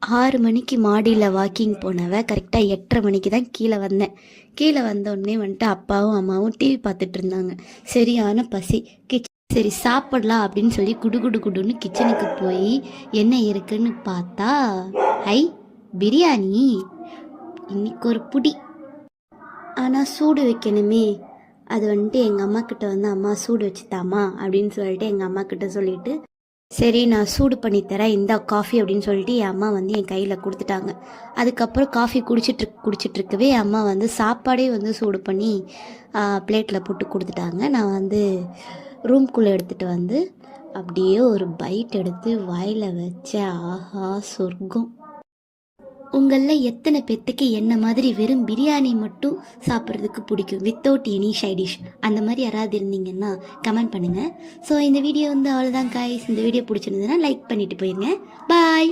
6 மணிக்கு மாடியில் வாக்கிங் போனவ கரெக்டாக 8:30 மணிக்கு தான் கீழே வந்தேன். கீழே வந்தோடனே வந்துட்டு அப்பாவும் அம்மாவும் டிவி பார்த்துட்டு இருந்தாங்க. சரியான பசி. சரி சாப்பிடலாம் அப்படின்னு சொல்லி குடுன்னு கிச்சனுக்கு போய் என்ன இருக்குன்னு பார்த்தா, ஐ பிரியாணி, இன்னைக்கு ஒரு புடி. ஆனால் சூடு வைக்கணுமே. அது வந்துட்டு எங்கள் அம்மா கிட்ட வந்து அம்மா சூடு வச்சுத்தாமா அப்படின்னு சொல்லிட்டு எங்கள் அம்மா கிட்ட சொல்லிட்டு, சரி நான் சூடு பண்ணித்தரேன் இந்த காஃபி அப்படின்னு சொல்லிட்டு என் அம்மா வந்து என் கையில் கொடுத்துட்டாங்க. அதுக்கப்புறம் காஃபி குடிச்சிட்ருக்கவே என் அம்மா வந்து சாப்பாடே வந்து சூடு பண்ணி பிளேட்டில் போட்டு கொடுத்துட்டாங்க. நான் வந்து ரூம்குள்ளே எடுத்துகிட்டு வந்து அப்படியே ஒரு பைட் எடுத்து வாயில் வச்சேன். ஆஹா சொர்க்கம். உங்களில் எத்தனை பேர்த்துக்கு என்ன மாதிரி வெறும் பிரியாணி மட்டும் சாப்பிட்றதுக்கு பிடிக்கும் வித்தவுட் எனி சைடிஷ்? அந்த மாதிரி யாராவது இருந்தீங்கன்னா கமெண்ட் பண்ணுங்கள். ஸோ இந்த வீடியோ வந்து அவ்வளோதான் காய்ஸ். இந்த வீடியோ பிடிச்சிருந்ததுன்னா லைக் பண்ணிவிட்டு போயிருங்க. பாய்.